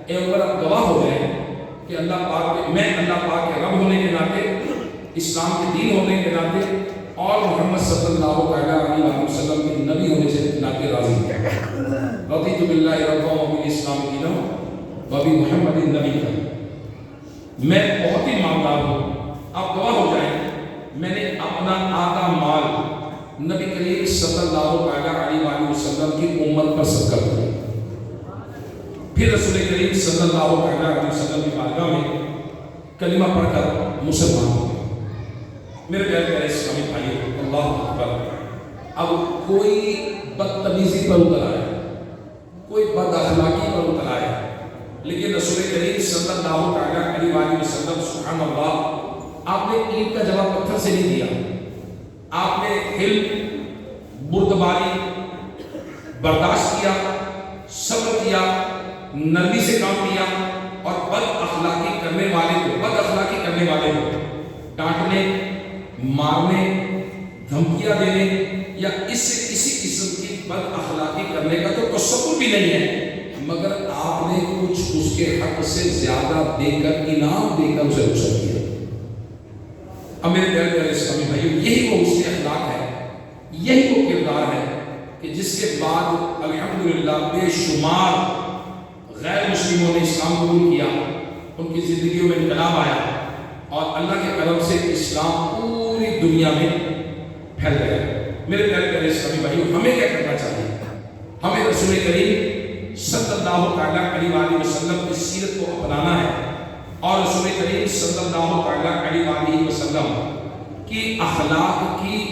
اے عمر آپ گواہ ہو جائیں کہ اللہ پاک میں اللہ پاک کے رب ہونے کے ناطے، اسلام کے دین ہونے کے ناطے اور محمد صلی اللہ علیہ وسلم کے نبی ہونے سے ناطے راضی ہوں۔ رضیت باللہ ربا وبالاسلام دینا وبمحمد نبی۔ میں بہت ہی مالدار ہوں، آپ گواہ ہو جائیں میں نے اپنا آدھا مال نبی کریم صلی اللہ علیہ وسلم کی امت پر صدقہ کیا۔ پھر رسول کریم صلی اللہ علیہ وسلم کی بارگاہ میں کلمہ پڑھ کر مسلمان ہو گئے۔ میرے پیارے اسلامی بھائیو، اللہ اکبر۔ اب کوئی بدتمیزی پر اتر آئے، کوئی بد اخلاقی پر اتر آئے، لیکن رسول کریم صلی اللہ علیہ وسلم سبحان اللہ، آپ نے اینٹ کا جواب پتھر سے نہیں دیا، آپ نے حلم، بردباری، برداشت کیا، صبر کیا، نرمی سے کام کیا، اور بد اخلاقی کرنے والے کو ڈانٹنے، مارنے، دھمکیاں دینے یا اس سے کسی قسم کی بد اخلاقی کرنے کا تو تصور بھی نہیں ہے، مگر آپ نے کچھ اس کے حق سے زیادہ دے کر، انعام دے کر اسے رخصت کیا۔ اب میرے پیارے اسلامی بھائیو، یہی وہ حسن اخلاق ہے، یہی وہ کردار ہے کہ جس کے بعد الحمدللہ بے شمار غیر مسلموں نے اسلام قبول کیا، ان کی زندگیوں میں انقلاب آیا، اور اللہ کے کرم سے اسلام پوری دنیا میں پھیل گیا۔ میرے پیارے اسلامی بھائیو، ہمیں کیا کرنا چاہیے؟ ہمیں رسول کریم صلی اللہ علیہ وسلم کی سیرت کو اپنانا ہے، اور رسول کریم صلی اللہ علیہ وسلم کی اخلاق کی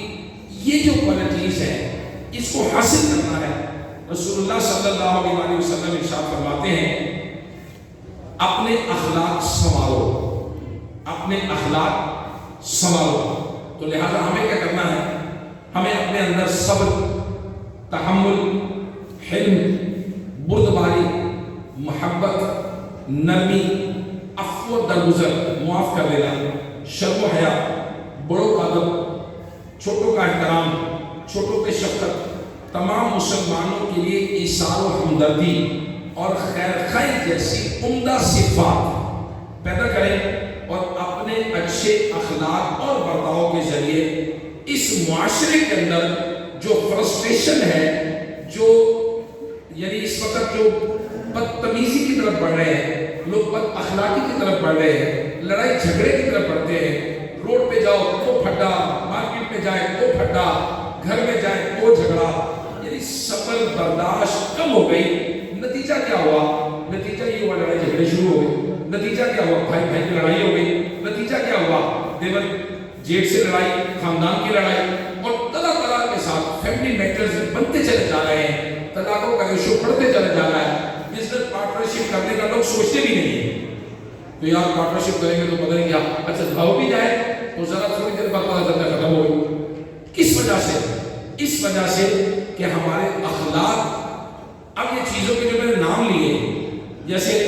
یہ جو کوالٹیز ہیں اس کو حاصل کرنا ہے۔ رسول اللہ صلی اللہ علیہ وسلم ارشاد فرماتے ہیں، اپنے اخلاق سنوارو، اپنے اخلاق سنوارو۔ تو لہذا ہمیں کیا کرنا ہے؟ ہمیں اپنے اندر صبر، تحمل، حلم، بردباری، محبت، نرمی، عفو و درگزر، معاف کر دینا، شرم و حیا، بڑوں کا ادب، چھوٹوں کا احترام، چھوٹوں پہ شفقت، تمام مسلمانوں کے لیے ایثار و ہمدردی اور خیر خواہی جیسی عمدہ صفات پیدا کریں، اور اپنے اچھے اخلاق اور برتاؤ کے ذریعے اس معاشرے کے اندر جو فرسٹریشن ہے، جو یعنی اس وقت جو بدتمیزی کی طرف بڑھ رہے ہیں، لوگ بد اخلاقی کی طرف بڑھ رہے ہیں، لڑائی جھگڑے کی طرف بڑھتے ہیں، روڈ پہ جاؤ تو پھڈا، مارکیٹ میں جائے تو پھڈا، گھر میں جائے تو جھگڑا، یعنی صبر برداشت کم ہو گئی۔ نتیجہ کیا ہوا؟ نتیجہ یہ ہوا لڑائی جھگڑے شروع ہو گئے۔ نتیجہ کیا ہوا؟ بھائی بھائی کی لڑائی ہو گئی۔ نتیجہ کیا ہوا؟ دیور جیٹ سے لڑائی، خاندان کی لڑائی، اور طرح طرح کے ساتھ فیملی میٹرز بنتے چلے جا رہے ہیں، طلاقوں کا ریشو بڑھتے چلے جا رہا ہے۔ بزنس پارٹنرشپ کرنے کا لوگ سوچتے بھی نہیں ہیں، تو یار پارٹنرشپ کریں گے تو پتہ نہیں کیا، اچھا ہو بھی جائے تو ذرا تھوڑی دیر بعد پتہ چلتا ختم ہو گئی۔ کس وجہ سے؟ اس وجہ سے کہ ہمارے اخلاق، اب یہ چیزوں کے جو میں نے نام لیے جیسے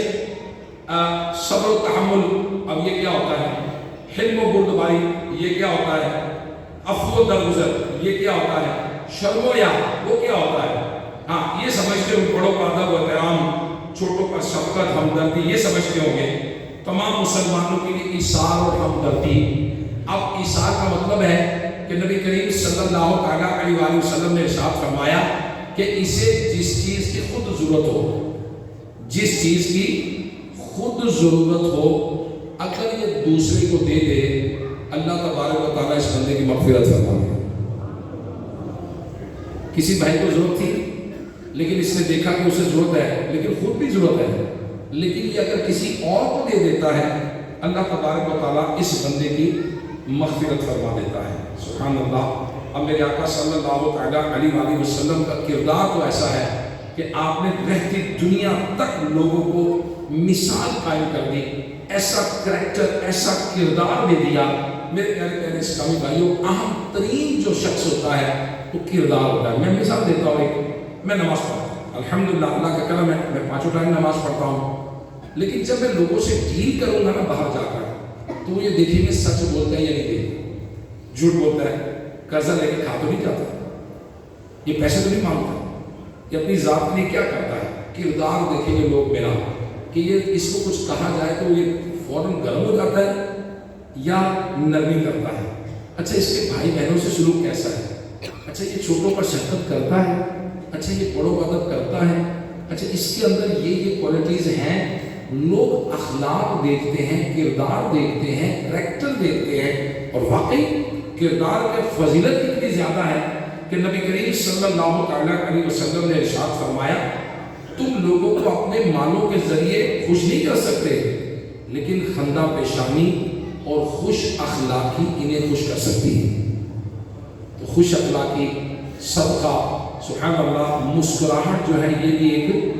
صبر و تحمل، اب یہ کیا ہوتا ہے؟ حلم و بردباری، یہ کیا ہوتا ہے؟ عفو و درگزر، یہ کیا ہوتا ہے؟ شرم و حیا، وہ کیا ہوتا ہے؟ ہاں یہ سمجھتے ہو بڑوں کا ادب و احترام، چھوٹوں کا شفقت، ہمدردی، یہ سمجھتے ہوں گے۔ تمام مسلمانوں کے لیے ایثار اور ہمدردی۔ اب ایثار کا مطلب ہے کہ نبی کریم صلی اللہ علیہ وسلم نے ارشاد فرمایا کہ اسے جس چیز کی خود ضرورت ہو، جس چیز کی خود ضرورت ہو، اگر یہ دوسرے کو دے دے، اللہ تبارک و تعالیٰ اس بندے کی مغفرت فرمائے۔ کسی بھائی کو ضرورت تھی لیکن اس نے دیکھا کہ اسے ضرورت ہے لیکن خود بھی ضرورت ہے، لیکن یہ اگر کسی اور کو دے دیتا ہے، اللہ تبارک و تعالیٰ اس بندے کی مغفرت فرما دیتا ہے۔ سبحان اللہ۔ اب میرے آقا صلی اللہ علیہ وسلم کا کردار تو ایسا ہے کہ آپ نے رہتی دنیا تک لوگوں کو مثال قائم کر دی، ایسا کریکٹر، ایسا کردار دے دیا۔ میرے پیارے اسلامی بھائیوں، اہم ترین جو شخص ہوتا ہے وہ کردار ہوتا ہے۔ میں مثال دیتا ہوں، ایک میں نماز پڑھتا ہوں، الحمدللہ اللہ کا کرم ہے، میں 5 ٹائم نماز پڑھتا ہوں، لیکن جب میں لوگوں سے ڈیل کروں گا نا باہر جا کر، تو وہ یہ دیکھیں گے سچ بولتا ہے یا نہیں دیکھیں، جھوٹ بولتا ہے، قرضہ لے کے کھا تو نہیں جاتا، یہ پیسے تو نہیں مانگتا، یہ اپنی ذات کے لیے کیا کرتا ہے۔ کردار دیکھیں گے لوگ میرا کہ یہ اس کو کچھ کہا جائے تو یہ فوراً گرم ہو جاتا ہے یا نرمی کرتا ہے؟ اچھا اس کے بھائی بہنوں سے سلوک کیسا ہے؟ اچھا یہ چھوٹوں پر شفقت کرتا ہے؟ اچھا یہ بڑوں کا ادب کرتا ہے؟ اچھا اس کے اندر یہ کوالٹیز ہیں. لوگ اخلاق دیکھتے ہیں، کردار دیکھتے ہیں، کریکٹر دیکھتے ہیں، اور واقعی کردار کی فضیلت اتنی زیادہ ہے کہ نبی کریم صلی اللہ تعالیٰ علیہ وسلم نے ارشاد فرمایا تم لوگوں کو اپنے مالوں کے ذریعے خوش نہیں کر سکتے، لیکن خندہ پیشانی اور خوش اخلاقی انہیں خوش کر سکتی ہے. تو خوش اخلاقی، صدقہ، سبحان اللہ، مسکراہٹ جو ہے یہ بھی ایک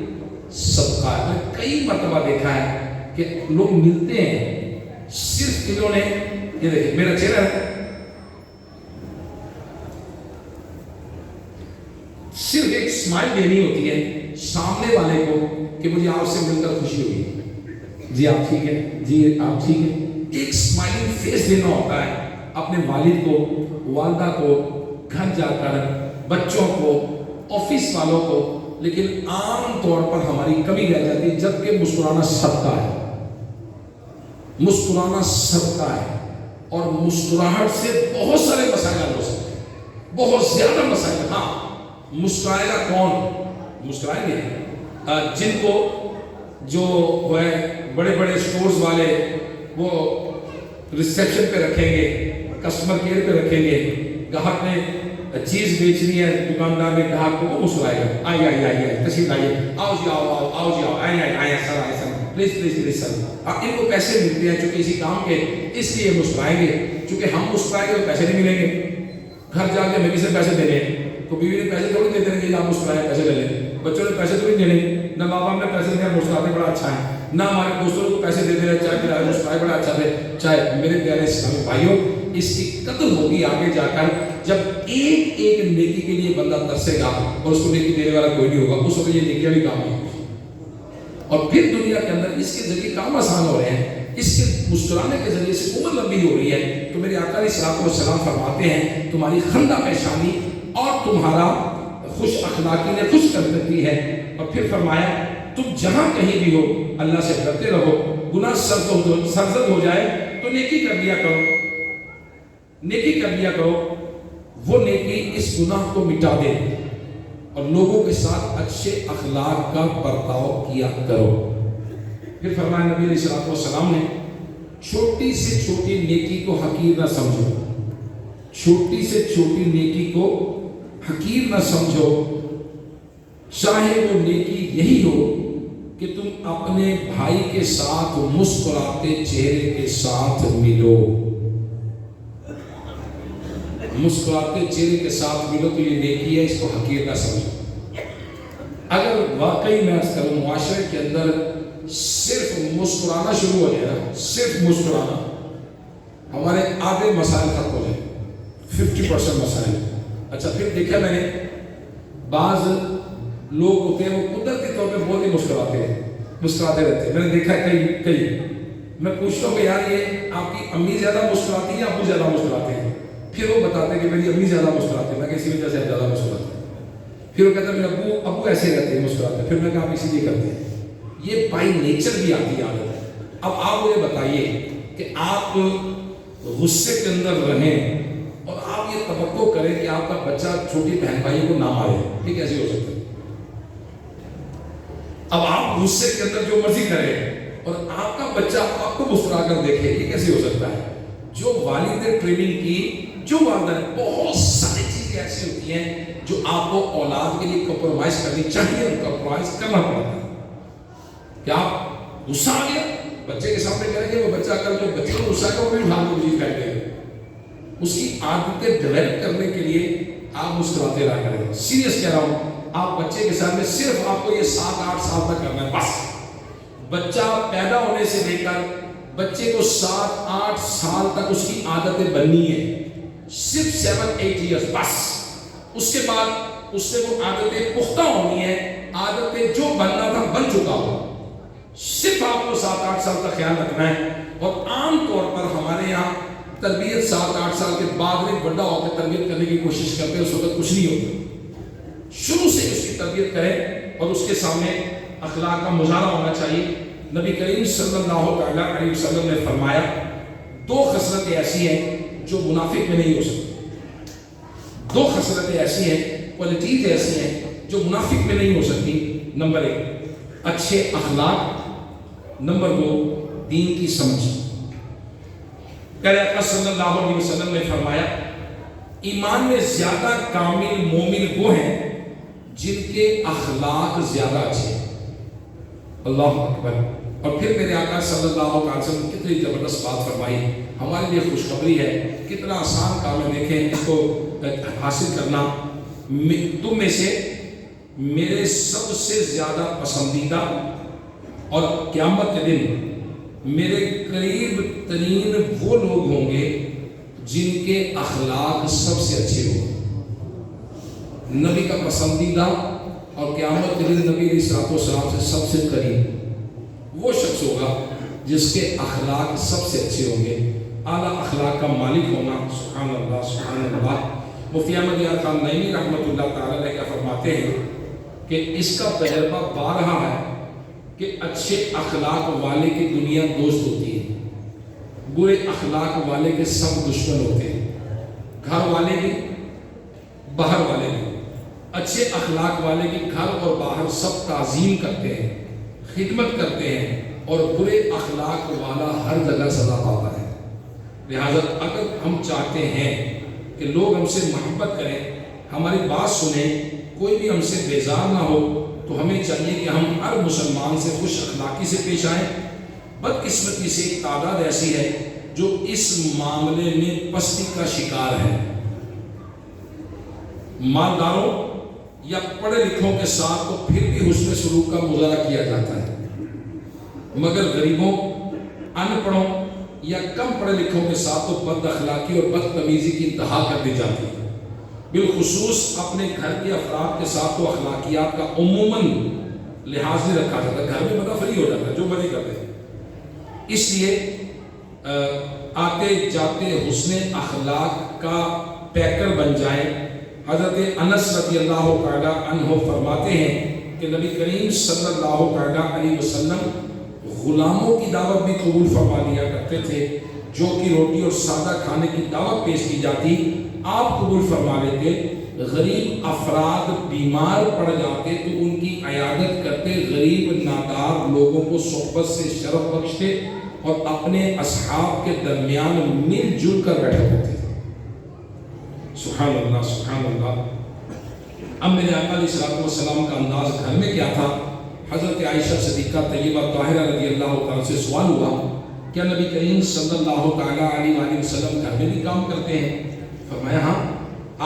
صدقہ ہے. میں کئی مرتبہ دیکھا ہے کہ لوگ ملتے ہیں، صرف انہوں نے یہ دیکھیں میرا چہرہ ہے، صرف ایک اسمائل دینی ہوتی ہے سامنے والے کو کہ مجھے آپ سے مل کر خوشی ہوئی، جی آپ ٹھیک ہے، جی آپ ٹھیک ہے. ایک اسمائلنگ فیس دینا ہوتا ہے اپنے والد کو، والدہ کو، گھر جا کر بچوں کو، آفس والوں کو. لیکن عام طور پر ہماری کمی رہ جاتی ہے، جبکہ مسکرانا صدقہ ہے. مسکرانا صدقہ ہے، اور مسکراہٹ سے بہت سارے مسائل حل ہو سکتے ہیں، بہت زیادہ مسائل. ہاں مسکرائے گا کون؟ مسکرائیں گے جن کو جو ہے بڑے بڑے اسٹورز والے وہ ریسیپشن پہ رکھیں گے، کسٹمر کیئر پہ رکھیں گے. گاہک نے چیز بیچنی ہے، دکاندار نے گاہک کو وہ مسکرائے گا، آئیے آئیے آئیے تشریف لائیے، آؤ جی آؤ آؤ آؤ جی آؤ، آئیے آئیے آئیے سر آئیے سر، پلیز پلیز پلیز سر. ان کو پیسے ملتے ہیں چونکہ اسی کام کے، اس لیے مسکرائیں گے. چونکہ ہم مسکرائیں گے تو پیسے نہیں ملیں گے. گھر جا کے بیوی سے پیسے دینے ہیں تو بیوی نے پیسے تھوڑی دیتے ہیں کہ آپ مسکرائے پیسے لے لیں. بچوں نے پیسے تھوڑی دینے، نہ ماں باپ نے پیسے دینے مسکراتے بڑا اچھا ہے، نہ ہمارے دوستوں کو پیسے دیتے ہیں چائے پلائے مسکرائے بڑا اچھا ہے. چاہے میرے پیارے اسلامی بھائیوں، اس کی قدر ہوگی آگے جا کر جب ایک ایک نیکی کے لیے بندہ ترسے گا اور اس کو نیکی دینے والا کوئی نہیں ہوگا، اس وقت یہ نیکیاں بھی کام نہیں ہوگی. اور پھر دنیا کے اندر اس کے ذریعے کام آسان ہو رہے ہیں، اس کے مسکرانے کے ذریعے سے عمر لمبی ہو رہی ہے. تو میرے آقا علیہ الصلوۃ والسلام فرماتے ہیں تمہاری خندہ پیشانی اور تمہارا خوش اخلاقی نے خوش کر دیتی ہے. اور پھر فرمایا تم جہاں کہیں بھی ہو اللہ سے ڈرتے رہو، گناہ سرزد ہو جائے تو نیکی کر لیا کرو، نیکی کر لیا کرو، وہ نیکی اس گناہ کو مٹا دے، اور لوگوں کے ساتھ اچھے اخلاق کا برتاؤ کیا کرو. پھر فرمایا نبی علیہ الصلوۃ والسلام نے چھوٹی سے چھوٹی نیکی کو حقیر نہ سمجھو، چھوٹی سے چھوٹی نیکی کو حقیر نہ سمجھو، چاہے وہ نیکی یہی ہو کہ تم اپنے بھائی کے ساتھ مسکراتے چہرے کے ساتھ ملو. مسکراتے چہرے کے ساتھ ملو تو یہ نیکی ہے، اس کو حقیر نہ سمجھو. اگر واقعی میں عرض کروں معاشرے کے اندر صرف مسکرانا شروع ہو جائے نا، صرف مسکرانا، ہمارے آدھے مسائل ختم ہو جائیں، 50% مسائل. اچھا پھر دیکھا میں نے بعض لوگ ہوتے ہیں وہ قدرتی طور پہ بہت ہی مسکراتے ہیں، مسکراتے رہتے ہیں. میں نے دیکھا کئی میں پوچھتا ہوں کہ یار یہ آپ کی امی زیادہ مسکراتی ہیں یا ابو زیادہ مسکراتے ہیں؟ پھر وہ بتاتے ہیں کہ میری امی زیادہ مسکراتے ہیں. میں کسی وجہ سے زیادہ مسکراتے ہیں. پھر وہ کہتے ہیں میرے ابو ایسے رہتے ہیں مسکراتے. پھر میں کہا آپ اسی لیے کرتے ہیں، یہ بائی نیچر بھی آتی عادت. اب آپ مجھے بتائیے کہ آپ غصے کے اندر رہیں اور آپ یہ توقع کریں کہ آپ کا بچہ چھوٹی بہن بھائیوں کو نہ مارے، یہ کیسے ہو سکتا ہے؟ اب آپ غصے کے اندر جو مرضی کریں اور آپ کا بچہ آپ کو مسکرا کر دیکھے، یہ کیسے ہو سکتا ہے؟ جو والد نے ٹریننگ کی، جو والدہ نے، بہت ساری چیزیں ایسی ہوتی ہیں جو آپ کو اولاد کے لیے کمپرومائز کرنی چاہیے اور کمپرومائز کرنا پڑتا ہے. کہ آپ غصہ آ گیا بچے کے سامنے کریں گے، وہ بچہ کر کے بچے کو غصہ آ گیا وہ بھی اٹھا کے مجھے کہتے ہیں. اس کی عادتیں ڈیولپ کرنے کے لیے آپ مسکراتے رہا کریں. سیریس کہہ رہا ہوں، آپ بچے کے سامنے صرف آپ کو یہ 7-8 سال تک کرنا ہے بس. بچہ پیدا ہونے سے لے کر بچے کو 7-8 سال تک اس کی عادتیں بننی ہے، صرف 7-8 ایئرس بس. اس کے بعد اس سے وہ عادتیں پختہ ہونی ہے، عادتیں جو بننا تھا بن چکا ہو. صرف آپ کو 7-8 سال تک خیال رکھنا ہے. اور عام طور پر ہمارے یہاں تربیت 7-8 سال کے بعد میں بڑا ہو کے تربیت کرنے کی کوشش کرتے ہیں، اس وقت کچھ نہیں ہوتا. شروع سے اس کی تربیت کریں اور اس کے سامنے اخلاق کا مظاہرہ ہونا چاہیے. نبی کریم صلی اللہ علیہ وسلم نے فرمایا دو خصلتیں ایسی ہیں جو منافق میں نہیں ہو سکتی، دو خصلتیں ایسی ہیں، کوالٹیز ایسی ہیں جو منافق میں نہیں ہو سکتی۔ نمبر 1 اچھے اخلاق، نمبر 2 دین کی سمجھ۔ پیارے آقا صلی اللہ علیہ وسلم نے فرمایا ایمان میں زیادہ کامل مومن وہ ہیں جن کے اخلاق زیادہ اچھے ہیں۔ اللہ اکبر۔ اور پھر میرے آقا صلی اللہ علیہ وسلم نے کتنی زبردست بات فرمائی، ہمارے لیے خوشخبری ہے، کتنا آسان کام ہے، دیکھیں اس کو حاصل کرنا۔ تم میں سے میرے سب سے زیادہ پسندیدہ اور قیامت کے دن میرے قریب ترین وہ لوگ ہوں گے جن کے اخلاق سب سے اچھے ہوں گے۔ نبی کا پسندیدہ اور قیامت کے دن نبی علیہ السلام سے سب سے قریب وہ شخص ہوگا جس کے اخلاق سب سے اچھے ہوں گے، اعلیٰ اخلاق کا مالک ہونا۔ سبحان اللہ سبحان اللہ۔ مفتی احمد یار خان نعیمی رحمۃ اللہ تعالیٰ علیہ فرماتے ہیں کہ اس کا تجربہ بارہا ہے کہ اچھے اخلاق والے کی دنیا دوست ہوتی ہے، برے اخلاق والے کے سب دشمن ہوتے ہیں، گھر والے بھی باہر والے بھی۔ اچھے اخلاق والے کی گھر اور باہر سب تعظیم کرتے ہیں، خدمت کرتے ہیں، اور برے اخلاق والا ہر جگہ سزا پاتا ہے۔ لہذا اگر ہم چاہتے ہیں کہ لوگ ہم سے محبت کریں، ہماری بات سنیں، کوئی بھی ہم سے بیزار نہ ہو، تو ہمیں چاہیے کہ ہم ہر مسلمان سے خوش اخلاقی سے پیش آئیں۔ بدقسمتی سے ایک تعداد ایسی ہے جو اس معاملے میں پستی کا شکار ہے۔ مالداروں یا پڑھے لکھوں کے ساتھ تو پھر بھی حسن سلوک کا مظاہرہ کیا جاتا ہے، مگر غریبوں، ان پڑھوں یا کم پڑھے لکھوں کے ساتھ تو بد اخلاقی اور بدتمیزی کی انتہا کر دی جاتی ہے۔ بالخصوص اپنے گھر کے افراد کے ساتھ تو اخلاقیات کا عموماً لحاظ نہیں رکھا جاتا، گھر میں بندہ فری ہو جاتا ہے، جو مرضی کرتے ہیں۔ اس لیے آتے جاتے حسن اخلاق کا پیکر بن جائیں۔ حضرت انس رضی اللہ تعالیٰ عنہ فرماتے ہیں کہ نبی کریم صلی اللہ تعالیٰ علیہ وسلم غلاموں کی دعوت بھی قبول فرما لیا کرتے تھے، جو کہ روٹی اور سادہ کھانے کی دعوت پیش کی جاتی آپ قبول فرما لیتے۔ غریب افراد بیمار پڑ جاتے تو ان کی عیادت کرتے، غریب نادار لوگوں کو صحبت سے شرف بخشتے اور اپنے اصحاب کے درمیان مل جل کر بیٹھے ہوتے تھے۔ سبحان اللہ سبحان اللہ۔ اب میرے آقا علیہ السلام کا انداز گھر میں کیا تھا؟ حضرت عائشہ صدیقہ طیبہ طاہرہ رضی اللہ تعالیٰ سے سوال ہوا، کیا نبی کریم صلی اللہ تعالیٰ علیہ وسلم گھر میں بھی کام کرتے ہیں؟ فرمایا ہاں،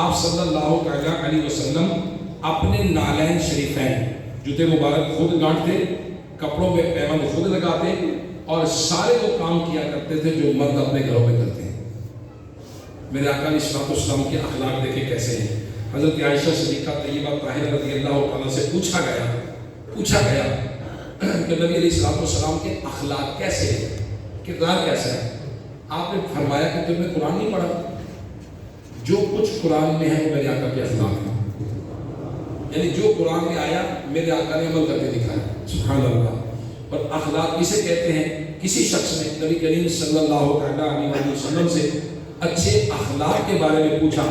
آپ صلی اللہ تعالیٰ علیہ وسلم اپنے نالین شریفین، جوتے مبارک خود گانٹتے، کپڑوں میں پیوند خود لگاتے، اور سارے وہ کام کیا کرتے تھے جو مرد اپنے گھروں میں کرتے ہیں۔ میرے آقا علیہ السلام کے اخلاق دیکھیں کیسے ہیں۔ حضرت عائشہ صدیقہ طیبہ طاہرہ رضی اللہ تعالیٰ سے پوچھا گیا کہ نبی علیہ السلام کے اخلاق کیسے ہیں، کردار کیسا ہے؟ آپ نے فرمایا کہ تم نے قرآن نہیں پڑھا؟ جو کچھ قرآن میں ہے وہ میرے آقا کے اخلاق ہیں، یعنی جو قرآن میں آیا میرے آقا نے عمل کر کے دکھایا۔ سبحان اللہ۔ اور اخلاق کسے کہتے ہیں؟ کسی شخص نے نبی کریم صلی اللہ تعالیٰ علیہ وسلم سے اچھے اخلاق کے بارے میں پوچھا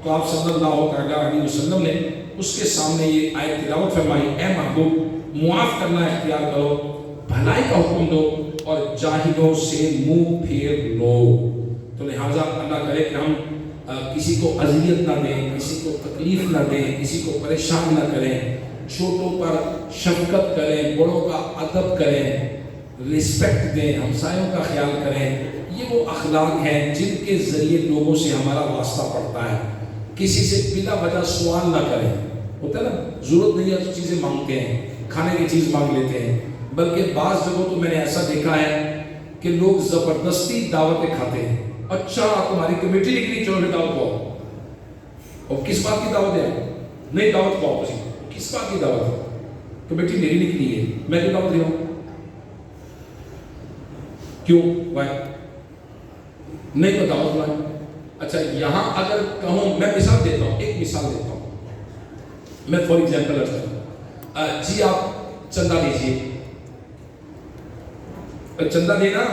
تو آپ صلی اللہ تعالیٰ علیہ وسلم نے اس کے سامنے یہ آیت تلاوت فرمائی، اے محبوب معاف کرنا اختیار کرو، بھلائی کا حکم دو اور جاہلوں سے منہ پھیر لو۔ تو لہٰذا اللہ کرے کہ ہم کسی کو اذیت نہ دیں، کسی کو تکلیف نہ دیں، کسی کو پریشان نہ کریں، چھوٹوں پر شفقت کریں، بڑوں کا ادب کریں، رسپیکٹ دیں، ہمسایوں کا خیال کریں۔ یہ وہ اخلاق ہیں جن کے ذریعے لوگوں سے ہمارا واسطہ پڑتا ہے۔ کسی سے بلا وجہ سوال نہ کریں، ہوتا ہے نا، ضرورت نہیں ہے تو چیزیں مانگتے ہیں، کھانے کی چیز مانگ لیتے ہیں، بلکہ بعض جگہوں تو میں نے ایسا دیکھا ہے کہ لوگ زبردستی دعوتیں کھاتے ہیں۔ اچھا تمہاری کمیٹی نکلی، چلو پھر دعوت کھاؤ۔ اور کس بات کی دعوت ہے؟ نہیں دعوت کھاؤ، کس بات کی دعوت ہے؟ کمیٹی میری نکلی ہے، میں کیوں دعوت دے رہا ہوں؟ کیوں بھائی نہیں تو دعوت لائیں؟ اچھا یہاں اگر کہوں، میں مثال دیتا ہوں، ایک مثال دیتا ہوں، میں فور ایگزامپل جی آپ چندہ لیجیے، چندہ دینا.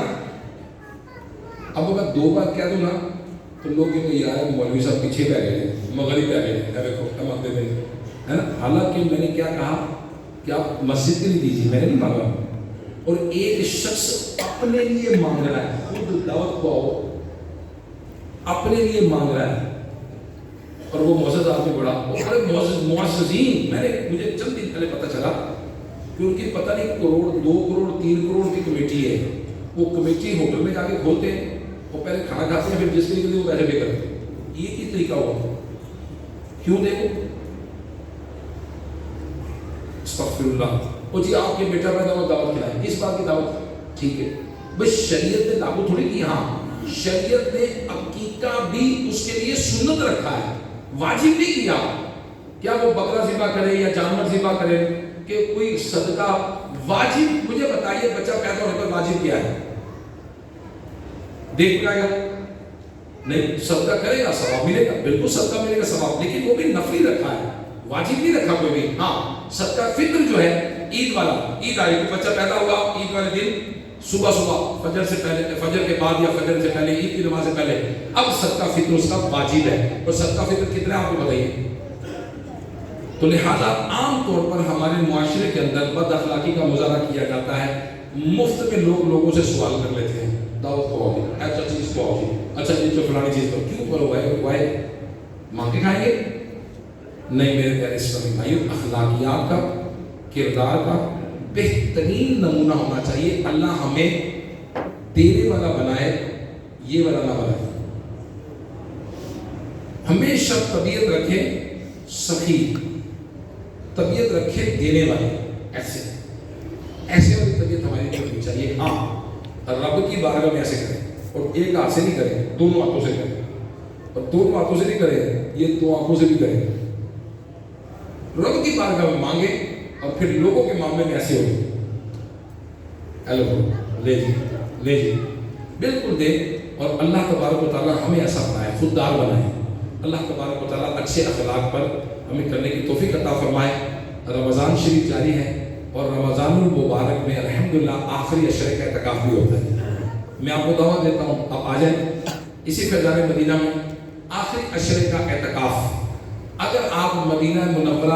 اب میں 2 بار کہہ دوں نا تو لوگ کہیں گے یار مولوی صاحب پیچھے پہ گئے مغرب پہ گئے دیکھو مانگتے تھے ہے نا. حالانکہ میں نے کیا کہا کہ آپ مسجد کے لیے دیجیے, میں نے نہیں مانگا. اور ایک شخص اپنے لیے مانگ رہا ہے, خود دعوت کو آؤ اپنے لیے مانگ رہا ہے, اور وہ معزز آدمی بڑا وہ بڑے معززین. مجھے چند دن پہلے پتہ چلا کہ ان کی پتہ نہیں کروڑ 2 کروڑ 3 کروڑ کی کمیٹی ہے. وہ کمیٹی ہوٹل میں جا کے کھولتے ہیں, وہ پہلے کھانا کھاتے ہیں, پھر جس کے لیے وہ پیسے پے کرتے ہیں. یہ کی طریقہ ہوا کیوں؟ دیکھو استغفر اللہ. وہ جی آپ کے بیٹا پیدا ہوا دعوت کھلائیں, اس بات کی دعوت ٹھیک ہے بس شریعت نے لاگو تھوڑی کی. ہاں شریعت نے عقیقہ بھی اس کے لیے سنت رکھا ہے, واجب نہیں کیا. کیا وہ بکرا ذبح کرے یا جانور ذبح کرے کہ کوئی صدقہ واجب؟ مجھے بتائیے بچہ پیدا ہونے پر واجب کیا ہے؟ دیکھ پائے گا نہیں, صدقہ کرے گا ثواب ملے گا, بالکل صدقہ ملے گا ثواب, لیکن وہ بھی نفلی رکھا ہے, واجب نہیں رکھا کوئی بھی. ہاں صدقہ فطر جو ہے عید والا, عید آئی تو بچہ پیدا ہوا عید والے دن صبح فجر سے پہلے, فجر کے بعد یا فجر سے پہلے, عید کی نماز سے پہلے, اب صدقہ فطر اس کا واجب ہے. اور صدقہ فطر کتنے آپ کو بتائیے؟ تو لہذا عام طور پر ہمارے معاشرے کے اندر بد اخلاقی کا مظاہرہ کیا جاتا ہے. مفت میں لوگوں سے سوال کر لیتے ہیں دعوت کو آؤ, اچھا چیز کو آؤ, اچھا چیز تو فلانی چیز کو کیوں کرو بھائی مانگ کے کھائیں گے؟ نہیں میرے پیارے اسلامی بھائیو, اخلاقیات کا کردار کا بہترین نمونہ ہونا چاہیے. اللہ ہمیں دینے والا بنائے, یہ والا نہ بنائے. ہمیشہ طبیعت رکھے سخی, طبیعت رکھے دینے والے, ایسے والی طبیعت ہماری ہونی چاہیے. ہاں رب کی بارگاہ میں ایسے کریں, اور ایک ہاتھ سے نہیں کریں, دونوں ہاتھوں سے کریں, اور دونوں ہاتھوں سے نہیں کریں, یہ 2 آنکھوں سے بھی کریں. رب کی بارگاہ میں مانگے اور پھر لوگوں کے معاملے میں ایسے ہو ہیلو لے جی بالکل دے. اور اللہ تبارک و تعالیٰ ہمیں ایسا بنائے, خوددار بنائے. اللہ تبارک و تعالیٰ اچھے اخلاق پر ہمیں کرنے کی توفیق عطا فرمائے. رمضان شریف جاری ہے اور رمضان المبارک میں الحمدللہ آخری عشرے کا اعتکاف بھی ہوتا ہے. میں آپ کو دعوت دیتا ہوں آپ آ جائیں اسی فیضان مدینہ میں آخری عشرے کا اعتکاف. اگر آپ مدینہ منورہ